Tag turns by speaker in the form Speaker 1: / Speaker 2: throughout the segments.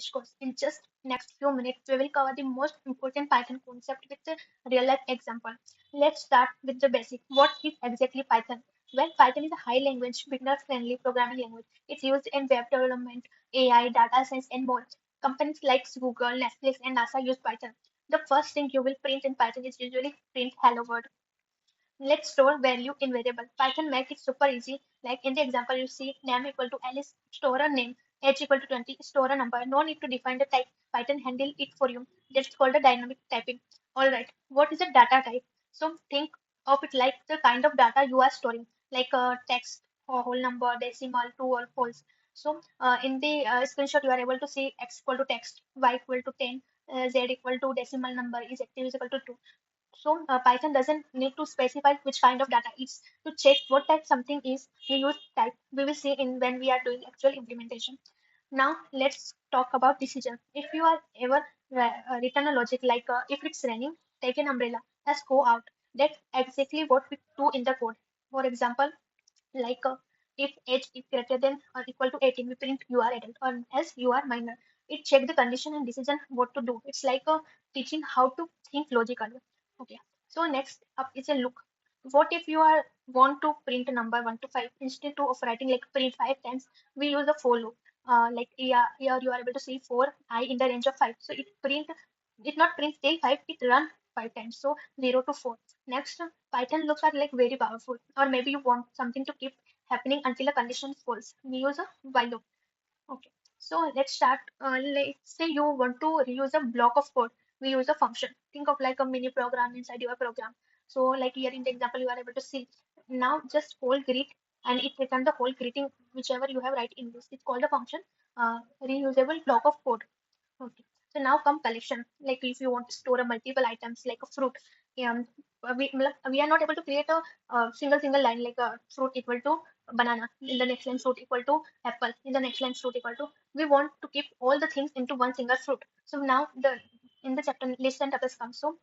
Speaker 1: crash course. In just next few minutes, we will cover the most important Python concept with a real life example. Let's start with the basic. What is exactly Python? Well, Python is a high language, beginner friendly programming language. It's used in web development, AI, data science, and more. Companies like Google, Netflix, and NASA use Python. The first thing you will print in Python is usually print hello world. Let's store value in variable. Python make it super easy. Like in the example, you see name equal to Alice, store a name, age equal to 20, store a number. No need to define the type. Python handle it for you. That's called a dynamic typing. All right. What is a data type? So think of it like the kind of data you are storing, like text or whole number, decimal, true or false. So in the screenshot, you are able to see x equal to text, y equal to 10, z equal to decimal number, is active is equal to 2. So Python doesn't need to specify which kind of data it's to check what type something is. We use type. We will see in when we are doing actual implementation. Now let's talk about decision. If you are ever written a logic like if it's raining, take an umbrella. Let's go out. That's exactly what we do in the code. For example, like if age is greater than or equal to 18, we print you are adult or else you are minor. It check the condition and decision what to do. It's like teaching how to think logically. Okay. So next up is a look. What if you are want to print a number 1 to 5 instead of writing like print 5 times, we use a for loop. Like here you are able to see 4 I in the range of 5. So it not print till 5, it run 5 times. So 0 to 4. Next, Python looks are like very powerful, or maybe you want something to keep happening until a condition is false. We use a while loop. Okay. So let's start. Let's say you want to reuse a block of code. We use a function. Think of like a mini program inside your program. So like here in the example, you are able to see. Now just whole greet and it return the whole greeting whichever you have write in this. It's called a function. Reusable block of code. Okay. So now come collection. Like if you want to store a multiple items like a fruit, we are not able to create a single line like a fruit equal to banana. In the next line, fruit equal to apple. In the next line, fruit equal to. We want to keep all the things into one single fruit. So now the in the chapter list and tables come. So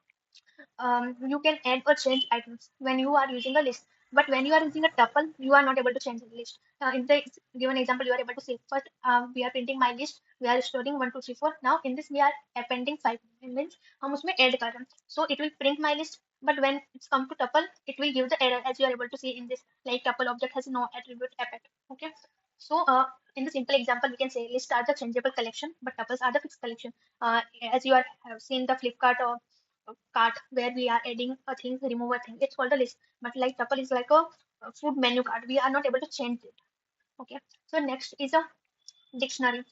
Speaker 1: you can add or change items when you are using a list. But when you are using a tuple, you are not able to change the list. In the given example, you are able to say first we are printing my list. We are storing 1, 2, 3, 4. Now in this we are appending 5. It means हम उसमें add कर रहे हैं. So it will print my list. But when it's come to tuple, it will give the error as you are able to see in this. Like tuple object has no attribute append. Okay. So in the simple example, we can say lists are the changeable collection, but tuples are the fixed collection. As you are have seen the Flipkart or cart where we are adding a thing, remove a thing. It's called a list. But like tuple is like a food menu card. We are not able to change it. Okay. So next is a dictionary.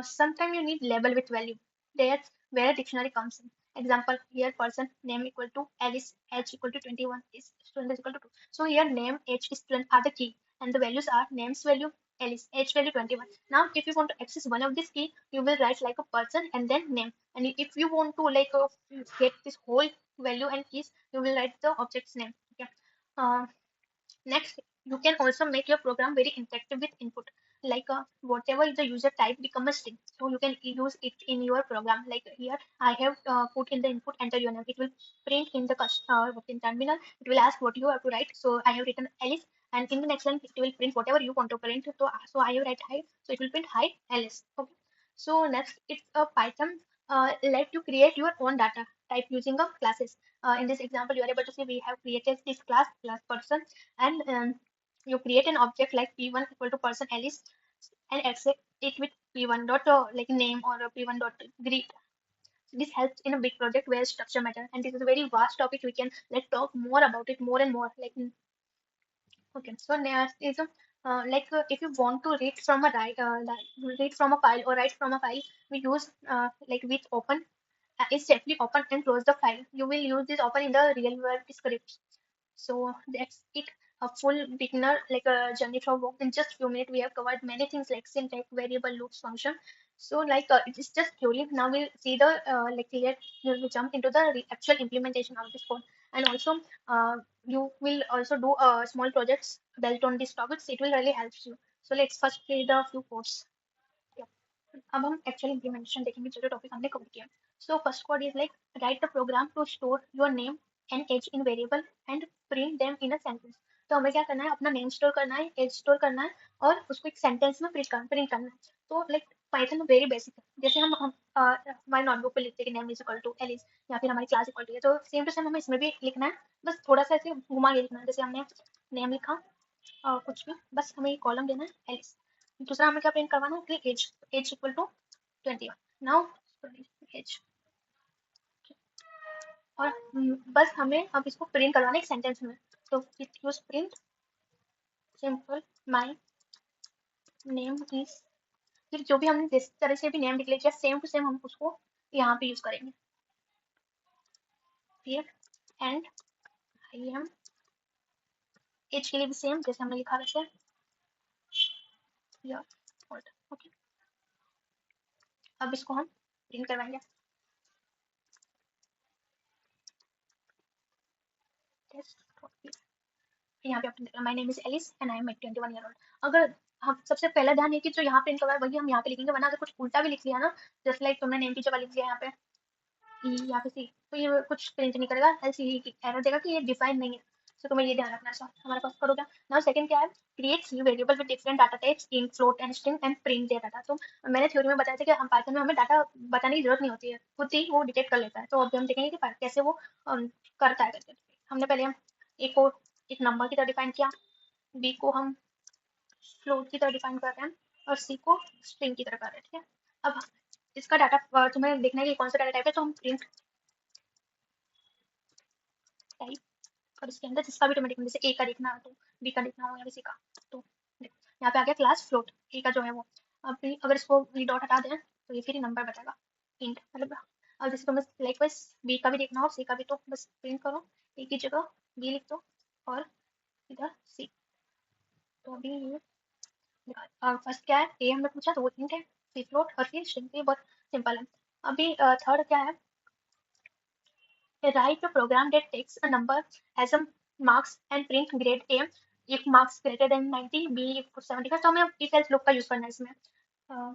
Speaker 1: Sometimes you need label with value. That's where a dictionary comes in. Example here person name equal to Alice, age equal to 21, is student is equal to 2. So here name, age, student are the key and the values are names value, Alice, age value 21. Now if you want to access one of these key, you will write like a person and then name. And if you want to like get this whole value and keys, you will write the object's name. Okay. Uh, Next, you can also make your program very interactive with input. Like whatever the user type become a string. So you can use it in your program. Like here, I have put in the input, enter your name. It will print in the in terminal. It will ask what you have to write. So I have written Alice, and in the next line, it will print whatever you want to print. So I have write hi. So it will print hi Alice. Okay. So next, it's a Python. Let you create your own data type using a classes. In this example, you are able to see we have created this class person and you create an object like p1 equal to person Alice and accept it with p1 dot like name or p1 dot greet. This helps in a big project where structure matter and this is a very vast topic. We can like talk more about it more and more like okay. So next is if you want to read from a read from a file or write from a file, we use like with open is safely open and close the file. You will use this open in the real world scripts. So that's it. A full beginner like a journey from work in just few minutes. We have covered many things like syntax, variable, loops, function. So like it's just theory. Now we'll see the we'll jump into the actual implementation of this code. And also you will also do small projects built on these topics. It will really help you. So let's first play the few codes. Yeah. अब हम actual implementation देखेंगे जो जो topic हमने cover किया so first code is like write the program to store your name and age in variable and print them in a sentence तो हमें क्या करना है अपना नेम स्टोर करना है एज स्टोर करना है और उसको एक सेंटेंस में प्रिंट करना है तो लाइक पाइथन वेरी बेसिक है। जैसे हम हमारे नोटबुक पे लिखते हैं कि name is equal to Alice या फिर हमारी क्लास इक्वल टू है, तो सेम टू सेम हमें इसमें भी लिखना है, बस थोड़ा सा ऐसे घुमा के लिखना है। जैसे हमने नेम लिखा कुछ भी, बस हमें कॉलम देना है एलिस। दूसरा हमें क्या प्रिंट करवाना है कि age, age equal to 21। Now age, और बस हमें अब इसको प्रिंट करवाना है एक सेंटेंस में। तो it use print simple my name is, फिर जो भी हमने जिस तरह से भी नेम डिक्लेयर किया सेम टू सेम हम उसको यहाँ पे यूज करेंगे। फिर एंड आई एम, एज के लिए भी सेम जैसे हमने लिखा वैसे या ओके। अब इसको हम प्रिंट करवाएंगे। यहाँ पे अपने my name is Alice and I am 21 year old. अगर हम सबसे पहला ध्यान है कि जो यहाँ प्रिंट करवा है वही हम यहाँ पे लिखेंगे, वरना अगर कुछ उल्टा भी लिख लिया ना, जस्ट लाइक तुमने नेम की जगह लिख दिया यहाँ पे ई या फिर सी, तो ये कुछ प्रिंट नहीं करेगा, एल्स ये एरर देगा कि ये डिफाइन नहीं है। तो तुम्हें ये ध्यान रखना है। हमारे पास करोगे। नाउ सेकंड क्या है, create C variable with different data types in float and string and print their data. तो मैंने थ्योरी में बताया था कि हम पाइथन में हमें डाटा बताने की जरूरत नहीं होती है, खुद ही वो डिटेक्ट कर लेता है। तो अभी हम देखेंगे कि कैसे वो करता है करके। हमने पहले हम ए को एक नंबर की तरह डिफाइन किया, बी को हम फ्लोट की तरह डिफाइन कर रहे हैं, और सी को स्ट्रिंग की तरह कर रहे हैं। ठीक है, अब इसका डाटा तुम्हें देखना है कि कौन सा डाटा टाइप है, तो हम प्रिंट टाइप, और इसके अंदर जिसका भी तुम्हें देखना, जैसे ए का देखना है तो बी का देखना हो या किसी का, तो देखो यहाँ पे आ गया क्लास फ्लोट, ए का जो है वो। अब अगर इसको वी डॉट हटा दें तो ये फिर नंबर बताएगा इंट, मतलब। अब जैसे तुम्हें लाइकवाइज बी का भी देखना हो सी का भी, तो बस प्रिंट करो ए की जगह बी लिख दो और इधर सी। तो अभी ये फर्स्ट क्या है, ए हमने पूछा तो वो इंट है, सी फ्लोट और फिर स्ट्रिंग। ये बहुत सिंपल है। अभी थर्ड क्या है, write a program that takes a number as a marks and print grade A if marks greater than 90, B if 75। तो हमें if else लूप का यूज करना है इसमें।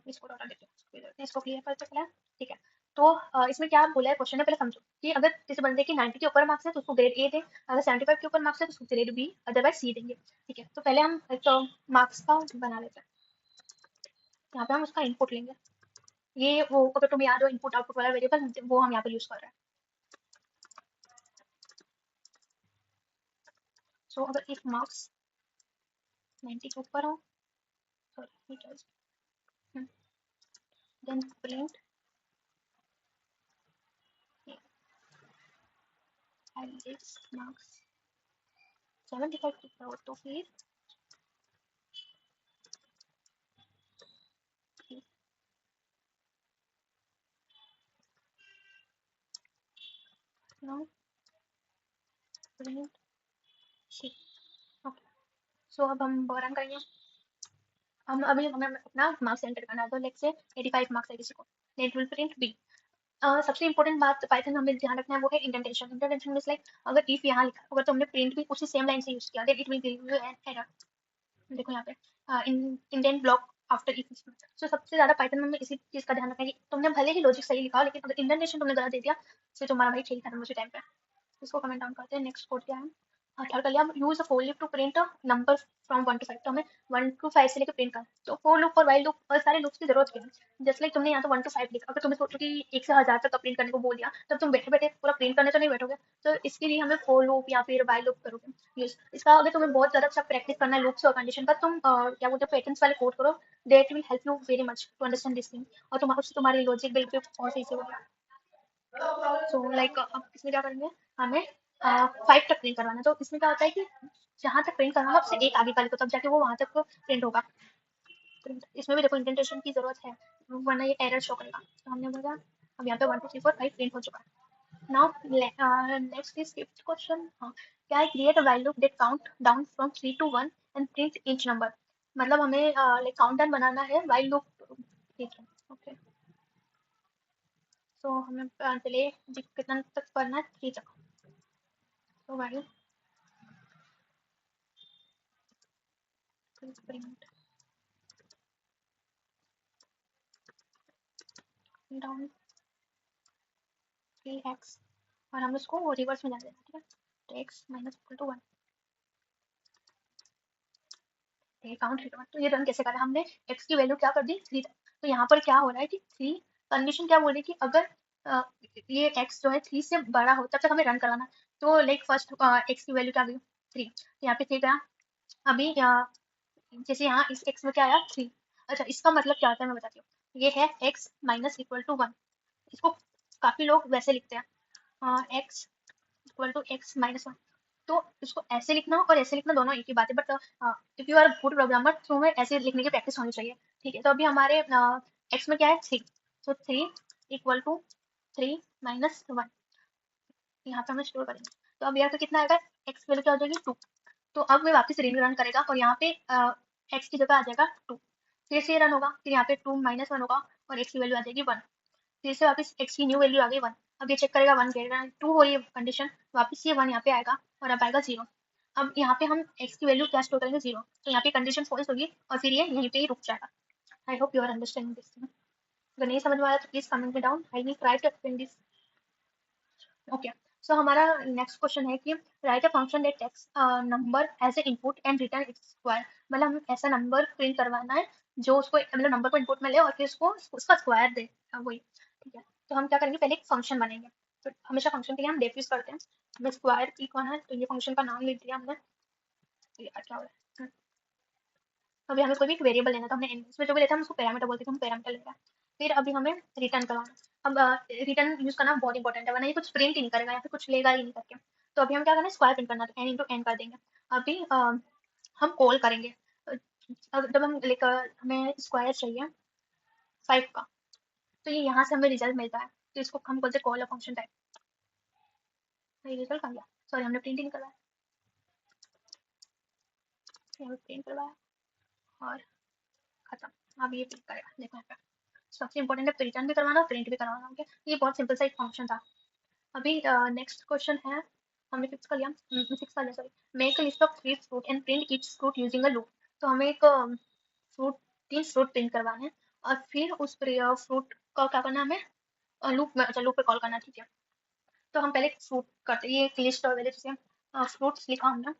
Speaker 1: इसको हटा देते हैं, इसको क्लियर करते हैं। ठीक है, तो इसमें क्या बोला है क्वेश्चन में, पहले समझो कि अगर किसी बंदे की 90 के ऊपर मार्क्स है तो उसको ग्रेड ए दे, अगर 75 के ऊपर मार्क्स है तो उसको ग्रेड बी, अदरवाइज सी देंगे। ठीक है, तो पहले हम एक मार्क्स का बना लेते हैं। यहाँ पे हम उसका इनपुट लेंगे, ये वो अगर तुम्हें याद हो इनपुट आउटपुट वाला वेरिएबल, वो हम यहाँ पे यूज कर रहे हैं। सो अगर एक मार्क्स 90 के ऊपर हो, sorry then print Alex marks 75 के ऊपर हो तो फिर now print C। ओके, सो अब हम रन करेंगे। हम अभी हमें अपना मार्क्स एंटर करना है, तो लेट्स से 85 मार्क्स है किसी को, इट विल प्रिंट बी। सबसे इंपॉर्टेंट बात पाइथन में हमें ध्यान रखना है वो है इंडेंटेशन। इंडेंटेशन मींस लाइक अगर इफ यहाँ लिखा, अगर तुमने प्रिंट भी उसी सेम लाइन से यूज किया, then it will give you an error. देखो यहाँ पे indent block after if. So सबसे ज्यादा पाइथन में हमें इसी चीज का ध्यान रखना है कि तुमने भले ही लॉजिक सही लिखा हो, लेकिन अगर इंडेंटेशन तुमने गलत दे दिया तो तुम्हारा भाई खेल खत्म उसी टाइम पे। इसको कमेंट डाउन करते हैं। नेक्स्ट कोड क्या है, थर्ड कर लिया। Use a for loop to print a number from 1 to 5। तो हमें 1 to 5 से लेकर प्रिंट करना है। तो फोर लूप और वाइल लूप और सारे लूप्स की जरूरत क्या है, जस्ट लाइक तुमने यहाँ तो 1 to 5 लिखा, अगर तुम्हें सोचो कि 1 से 1000 तक का प्रिंट करने को बोल दिया, तब तुम बैठे बैठे पूरा प्रिंट करने तो नहीं बैठोगे। तो इसके लिए हमें फोर लूप या फिर वाइल लूप करोगे यूज। इसका अगर तुम्हें बहुत ज्यादा अच्छा प्रैक्टिस करना है लूप्स और कंडीशन का, तुम क्या बोलते हैं पैटर्न्स वाले कोड करो, that will help you very much to understand this thing, और तुम्हारे तुम्हारी लॉजिक बिल्कुल और सही से होगा। सो लाइक अब इसमें क्या करेंगे, हमें 5 तक प्रिंट करवाना है। तो इसमें क्या होता है कि जहाँ तक प्रिंट करवाना उससे एक आगे वाले को, तब जाके वो वहां तक प्रिंट होगा। प्रिंट इसमें भी देखो इंडेंटेशन की जरूरत है, वरना ये एरर शो करेगा। तो हमने बोला अब यहाँ पे 1 2 3 4 5 प्रिंट हो चुका है। Now next is fifth question. हाँ, क्या है, create a while loop that count down from 3 to 1 and print each number. मतलब हमें लाइक काउंट डाउन बनाना है व्हाइल लूप। ठीक है, ओके। सो हमें पहले कितना तक पढ़ना है, 3 तक। तो व्हाइल प्रिंट डाउन 3x, और हम उसको रिवर्स में डाल देना। ठीक है, तो x minus equal to 1, count 3 to 1। तो ये रन कैसे करा, हमने x की वैल्यू क्या कर दी 3 तक, तो यहाँ पर क्या हो रहा है कि 3 कंडीशन क्या बोल रही है कि अगर ये x जो है 3 से बड़ा हो तब तक हमें रन करवाना। तो लाइक फर्स्ट x की वैल्यू क्या गई 3, तो यहाँ पे 3 गया। अभी जैसे यहाँ इस x में क्या आया 3। अच्छा, इसका मतलब क्या होता है मैं बताती हूँ। ये है x माइनस इक्वल टू 1। इसको काफी लोग वैसे लिखते हैं x equal to x minus 1। तो इसको ऐसे लिखना और ऐसे लिखना दोनों एक ही बात है, but if you are good programmer तो हमें ऐसे लिखने की प्रैक्टिस होनी चाहिए। ठीक है, तो अभी हमारे x में क्या है 3, तो 3 इक्वल टू 3 माइनस 1, यहाँ पे हमें स्टोर करेंगे। तो अब यहाँ पे कितना आएगा, x की वैल्यू क्या हो जाएगी 2। तो अब मैं वापस रन करेगा और यहाँ पे x की जगह आ जाएगा 2। फिर से रन होगा, फिर यहाँ पे 2 माइनस 1 होगा और x की वैल्यू आ जाएगी 1। फिर से वापस x की न्यू वैल्यू आ गई 1। अब ये चेक करेगा 1 ग्रेटर देन 2 हो रही है कंडीशन, वापस ये 1 यहाँ पे आएगा और अब आएगा 0। अब यहाँ पे हम x की वैल्यू क्या स्टोर करेंगे 0, तो यहाँ पे कंडीशन फॉल्स होगी और फिर ये यहीं पे ही रुक जाएगा। I hope you are understanding this thing. अगर नहीं समझ में आया तो प्लीज कमेंट में down, I will try to explain this. Okay, so हमारा नेक्स्ट क्वेश्चन है कि write a function that takes number as a input and return its square. मतलब हमें ऐसा नंबर प्रिंट करवाना है जो उसको मतलब नंबर को इनपुट में ले और फिर उसको उसका स्क्वायर दे, वही। ठीक है, तो हम क्या करेंगे, पहले एक फंक्शन बनेंगे। तो हमेशा फंक्शन के लिए हम डेफ यूज करते हैं। हमें स्क्वायर की कौन है, तो ये फंक्शन का नाम लिख दिया हमने। ये क्या हो रहा है, अभी हमें कोई भी एक वेरिएबल लेना, तो हमने इसमें जो भी लेता है हम उसको पैरामीटर बोलते हैं, हम पैरामीटर ले रहे हैं। फिर अभी हमें रिटर्न करवाना। अब रिटर्न यूज करना बहुत इंपॉर्टेंट है, वरना ये कुछ प्रिंट ही नहीं करेगा या फिर कुछ लेगा ही नहीं करके। तो अभी हम क्या करना है, स्क्वायर प्रिंट करना, तो एन इंटू एन कर देंगे। अभी हम कॉल करेंगे। जब हम लेकर हमें स्क्वायर चाहिए 5 का, तो ये यहाँ से हमें रिजल्ट मिलता है, तो इसको हम बोलते हैं कॉल फंक्शन टाइप। ये रिजल्ट आ गया, सॉरी हमने प्रिंट ही नहीं करवाया, प्रिंट करवाया और खत्म। अब ये प्रिंट करेगा, देखो यहाँ पे सबसे इंपॉर्टेंट है रिटर्न भी करवाना और प्रिंट भी करवाना। ओके, ये बहुत सिंपल सा एक फंक्शन था। अभी नेक्स्ट क्वेश्चन है, हमने फिक्स कर लिया, फिक्स कर लिया sorry. Make a list of 3 fruit and print each fruit using a loop. तो हमें एक फ्रूट 3 फ्रूट प्रिंट करवाने हैं और फिर उस फ्रूट का क्या करना है हमें, लूप में, अच्छा लूप पे कॉल करना है। ठीक है, तो हम पहले फ्रूट करते हैं, ये एक लिस्ट और जैसे फ्रूट्स लिखा हमने।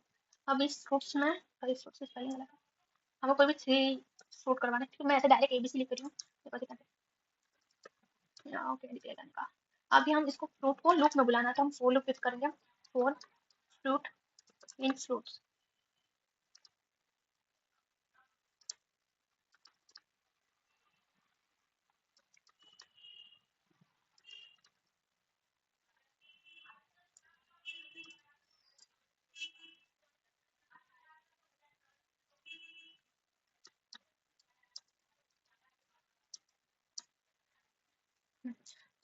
Speaker 1: अब इस फ्रूट्स में फ्रूट्स से स्पेलिंग अलग है, हमें कोई भी 3 फ्रूट करवाना है। मैं ऐसे डायरेक्ट ABC लिख रही हूँ, देखो दिक्कत है। ओके, निकलेगा इनका। अभी हम इसको फ्रूट को लूप में बुलाना, तो हम फोर लूप यूज करेंगे, फोर फ्रूट इन फ्रूट्स।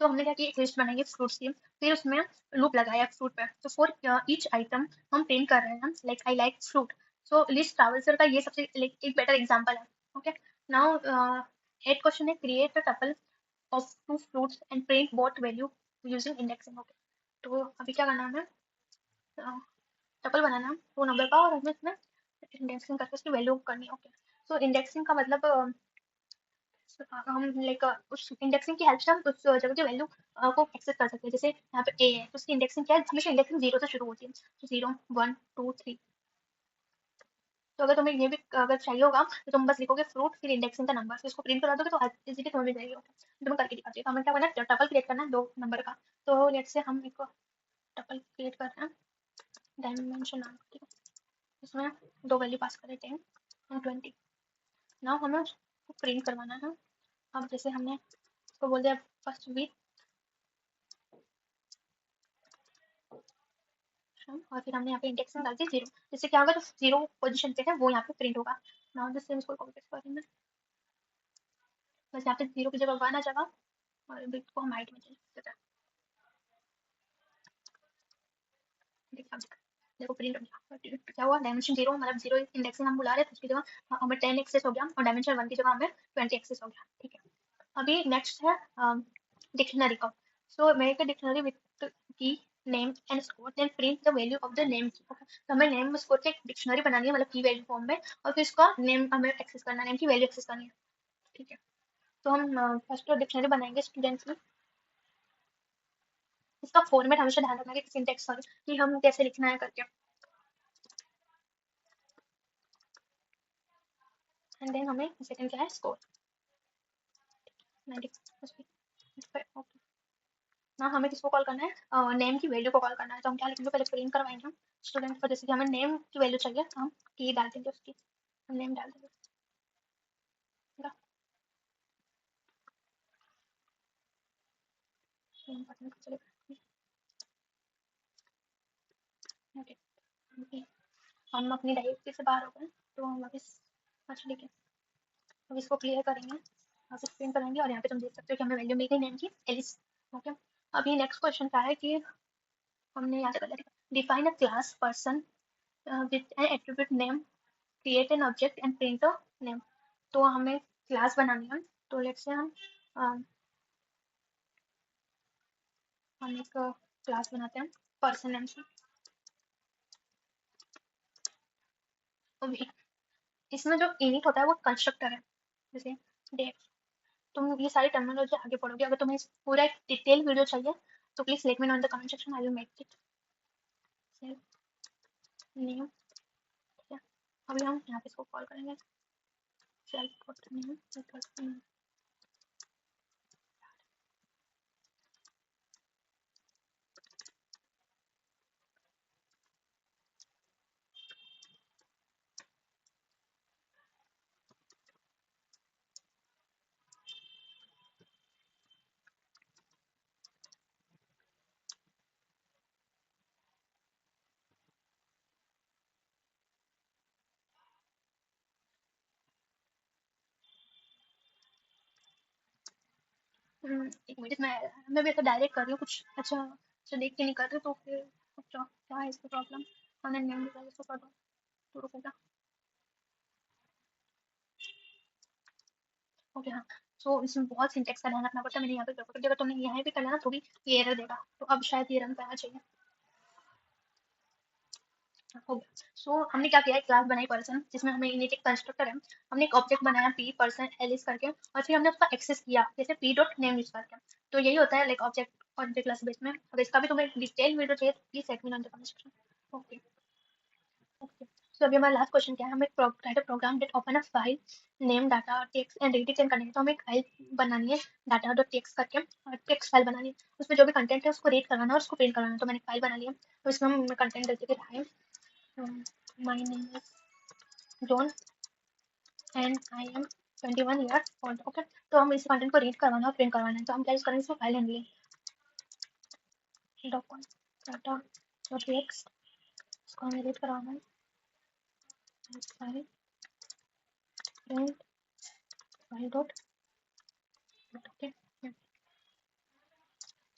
Speaker 1: तो हमने क्या किया, एक लिस्ट बनाई फ्रूट्स की, फिर उसमें लूप लगाया फ्रूट पे। तो फॉर ईच आइटम हम प्रिंट कर रहे हैं like I like fruit. So list traversal का ये सबसे लाइक एक बेटर एग्जांपल है। ओके, नाउ एट क्वेश्चन है, create a tuple of 2 fruits and print both value using indexing. Okay, तो अभी क्या करना है, हमें टपल बनाना है 2 नंबर का और हमें इसमें इंडेक्सिंग करके उसकी वैल्यू करनी है। ओके, सो इंडेक्सिंग का मतलब हम लाइक उस इंडेक्सिंग की हेल्प से हम उस जगह की वैल्यू को एक्सेस कर सकते हैं। जैसे यहाँ पे ए है तो उसकी इंडेक्सिंग क्या है, हमेशा इंडेक्सिंग 0 से शुरू होती है, तो 0 1 2 3। तो अगर तुम्हें ये भी अगर चाहिए होगा तो तुम बस लिखोगे फ्रूट फिर इंडेक्सिंग का नंबर, फिर उसको प्रिंट करा दोगे तो इजीली तुम्हें मिल जाएगी। तो मैं करके दिखाती हूँ। तो हमें क्या करना है, टपल क्रिएट करना है 2 नंबर का। तो लेट्स से हम एक टपल क्रिएट कर रहे हैं, डायमेंशन नाम, ठीक है, इसमें 2 वैल्यू पास करें 10 और 20। नाउ हमें उसको प्रिंट करवाना है। अब जैसे हमने इसको बोल दिया फर्स्ट वीक, और फिर हमने यहाँ पे इंडेक्सिंग डाल दी 0, जिससे क्या होगा जो 0 पोजीशन पे है वो यहाँ पे प्रिंट होगा। नाउ दिस सेम इसको कॉपी पेस्ट करेंगे, बस यहाँ पे 0 की जगह 1 आ जाएगा और बिट को हम हाइट में चेंज करते हैं। देखो प्रिंट हो गया, क्या हुआ, डायमेंशन 0 मतलब 0 इंडेक्सिंग हम बुला रहे थे, उसकी जगह हमें 10 एक्सेस हो गया और डायमेंशन 1 की जगह हमें 20 एक्सेस हो गया। ठीक है, अभी नेक्स्ट है डिक्शनरी का। So make a dictionary with key name and score then print the value of the name key. Okay, तो हमें नेम स्कोर की डिक्शनरी बनानी है, मतलब की वैल्यू फॉर्म में, और फिर इसका नेम हमें एक्सेस करना है, नेम की वैल्यू एक्सेस करनी है। ठीक है, तो हम फर्स्ट डिक्शनरी बनाएंगे स्टूडेंट्स की। इसका फॉर्मेट हमेशा ध्यान रखना है कि सिंटेक्स सॉरी कि हम कैसे लिखना है करके। एंड देन हमें सेकंड क्या है, स्कोर। 95 ओके ना। हमें किसको कॉल करना है, नेम की वैल्यू को कॉल करना है। तो हम क्या लिखेंगे, पहले प्रिंट करवाएंगे हम स्टूडेंट को। जैसे कि हमें नेम की वैल्यू चाहिए तो हम की डाल देंगे, उसकी नेम डाल देंगे। ओके, हम अपनी डायरेक्टरी से बाहर हो गए तो हम वापस, अच्छा ठीक है, अब इसको क्लियर करेंगे, वापस प्रिंट करेंगे और यहाँ पे तुम देख सकते हो कि हमें वैल्यू मिल गई नेम की एलिस। ओके, अभी नेक्स्ट क्वेश्चन क्या है कि हमने यहाँ से कर लिया, define a class person with an attribute name, create an object and print a name. तो हमें क्लास बनानी है, तो लेट्स से हम एक क्लास बनाते हैं पर्सन नेम से। अभी इसमें जो इनिट होता है वो कंस्ट्रक्टर है, जैसे डेट। तुम ये सारी टर्मिनोलॉजी आगे पढ़ोगे, अगर तुम्हें पूरा एक डिटेल वीडियो चाहिए तो please let me know in the comment section, I will make it. Name, ठीक है, अभी हम यहाँ पे इसको कॉल करेंगे सेल्फ नेम। एक मिनट, मैं भी ऐसा डायरेक्ट कर रही हूँ कुछ, अच्छा अच्छा देख के नहीं कर रही तो फिर अच्छा क्या है इसका प्रॉब्लम। हमने नेम लिखा है, इसको कर दो तो रुकेगा। ओके हाँ, सो इसमें बहुत सिंटेक्स का ध्यान रखना पड़ता है, मैंने यहाँ पे कर दिया, अगर तुमने यहाँ पे कर लिया ना तो भी ये एरर देगा, तो अब शायद ये रन करना चाहिए। हो गया। सो हमने क्या किया, एक क्लास बनाई पर्सन, जिसमें हमें इनिट एक कंस्ट्रक्टर है, हमने एक ऑब्जेक्ट बनाया पी पर्सन एलिस करके, और फिर हमने उसका एक्सेस किया जैसे पी डॉट नेम यूज करके। तो यही होता है like object object class base में। अगर इसका भी तुम्हें डिटेल वीडियो चाहिए तो please let me know in the comment section. Okay okay, so अभी हमारा लास्ट क्वेश्चन क्या है, हमें write a program that open a file name data text and read it and connect. तो हमें एक फाइल बनानी है डाटा डॉट टेक्स्ट करके, और टेक्स्ट फाइल बनानी है, उसमें जो भी कंटेंट है उसको रीड करवाना और उसको प्रिंट करवाना है। तो मैंने फाइल बना लिया, तो इसमें हम कंटेंट देते कि हाय my name is John and I am 21 years old। Okay, तो हम इस कंटेंट को रीड करवाना और प्रिंट करवाना है, तो हम क्या यूज करेंगे, इसमें फाइल हैंडलिंग डॉट इसको हमें रीड करवाना है, file print file dot. Okay,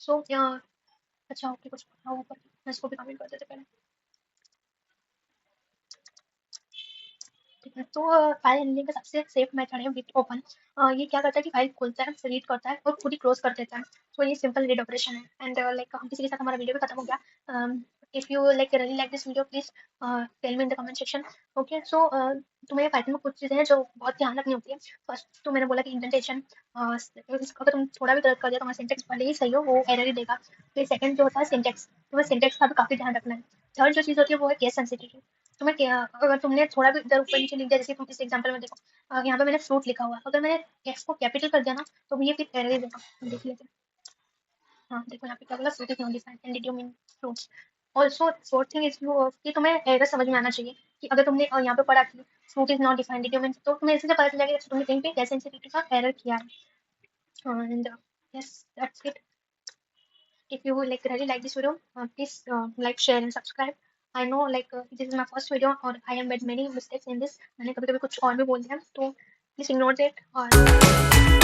Speaker 1: so अच्छा ओके, कुछ ऊपर मैं इसको भी कमेंट कर देते पहले, ठीक है। तो फाइल हैंडलिंग का सबसे सेफ मेथड है विथ ओपन। ये क्या करता है कि फाइल खोलता है, रीड करता है और खुद ही क्लोज कर देता है। तो ये सिंपल रीड ऑपरेशन है। एंड लाइक हम किसी के साथ हमारा वीडियो भी खत्म हो गया। If you like really like this video please tell me in the comment section. Okay, so तुम्हें पाइथन में कुछ चीज़ें हैं जो बहुत ध्यान रखनी होती है। फर्स्ट तो मैंने बोला कि इंडेंटेशन, अगर तुम थोड़ा भी गलत कर दिया तो हमारा सिंटेक्स भले ही सही हो वो एरर ही देगा। फिर सेकंड जो होता है सिंटेक्स, तुम्हें सिंटेक्स का भी काफी ध्यान रखना है। थर्ड जो चीज़ होती है वो है केस सेंसिटिविटी। तुम्हें क्या, अगर तुमने थोड़ा भी इधर ऊपर नीचे लिख दिया, जैसे तुम इस एग्जांपल में देखो, यहाँ पे मैंने फ्रूट लिखा हुआ है, अगर मैंने एक्स को कैपिटल कर दिया ना तो ये फिर एरर ही देगा। देख लेते हैं, हाँ देखो यहाँ पे क्या बोला, fruit is not defined and did you mean fruits. Also fourth thing is कि तुम्हें एरर समझ में आना चाहिए कि अगर तुमने यहाँ पे पढ़ा कि fruit is not defined did you mean, तो तुम्हें इससे पता चल जाएगा कि तुमने कहीं पे सेंसिटिविटी का एरर किया है। And yes that's it. If you like really like this video, please like, share and subscribe. I know like this is my first video और I have made many mistakes in this, मैंने कभी कभी कुछ और भी बोल दिया तो please ignore that। और